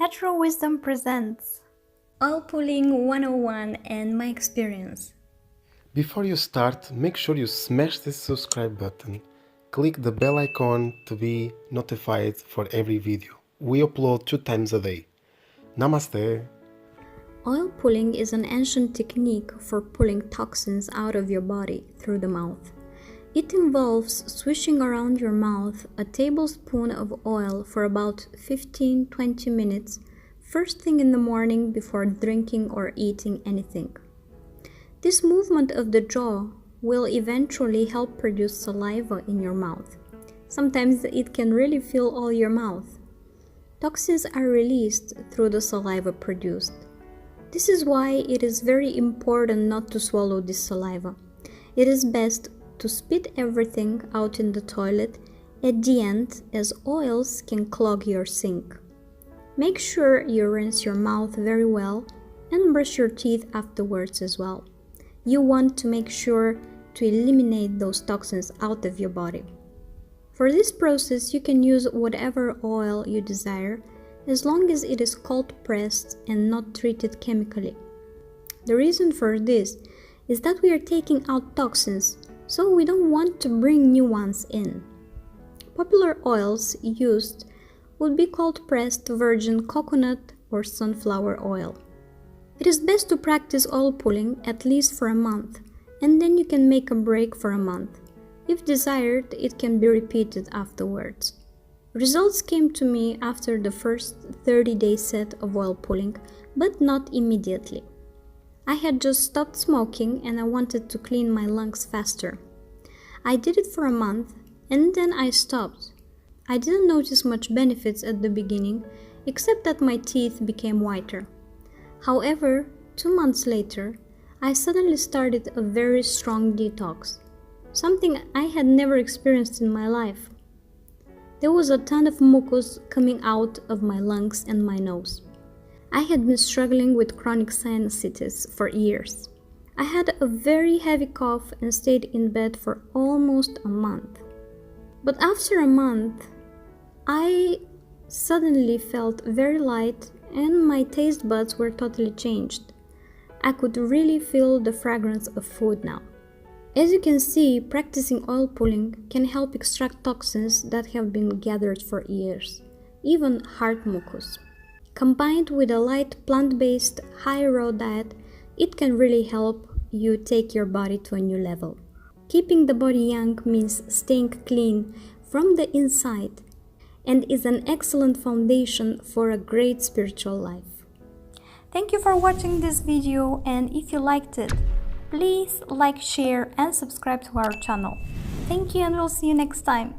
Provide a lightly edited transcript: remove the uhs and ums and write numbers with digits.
Natural Wisdom presents Oil Pulling 101 and my experience. Before you start, make sure you smash the subscribe button. Click the bell icon to be notified for every video. We upload 2 times a day. Namaste! Oil pulling is an ancient technique for pulling toxins out of your body through the mouth. It involves swishing around your mouth a tablespoon of oil for about 15-20 minutes, first thing in the morning before drinking or eating anything. This movement of the jaw will eventually help produce saliva in your mouth. Sometimes it can really fill all your mouth. Toxins are released through the saliva produced. This is why it is very important not to swallow this saliva. It is best to spit everything out in the toilet at the end, as oils can clog your sink. Make sure you rinse your mouth very well and brush your teeth afterwards as well. You want to make sure to eliminate those toxins out of your body. For this process, you can use whatever oil you desire as long as it is cold pressed and not treated chemically. The reason for this is that we are taking out toxins, so we don't want to bring new ones in. Popular oils used would be cold pressed virgin coconut or sunflower oil. It is best to practice oil pulling at least for a month, and then you can make a break for a month. If desired, it can be repeated afterwards. Results came to me after the first 30-day set of oil pulling, but not immediately. I had just stopped smoking and I wanted to clean my lungs faster. I did it for a month and then I stopped. I didn't notice much benefits at the beginning, except that my teeth became whiter. However, 2 months later, I suddenly started a very strong detox, something I had never experienced in my life. There was a ton of mucus coming out of my lungs and my nose. I had been struggling with chronic sinusitis for years. I had a very heavy cough and stayed in bed for almost a month. But after a month, I suddenly felt very light and my taste buds were totally changed. I could really feel the fragrance of food now. As you can see, practicing oil pulling can help extract toxins that have been gathered for years, even heart mucus. Combined with a light plant-based high raw diet, it can really help you take your body to a new level. Keeping the body young means staying clean from the inside and is an excellent foundation for a great spiritual life. Thank you for watching this video, and if you liked it, please like, share and subscribe to our channel. Thank you and we'll see you next time.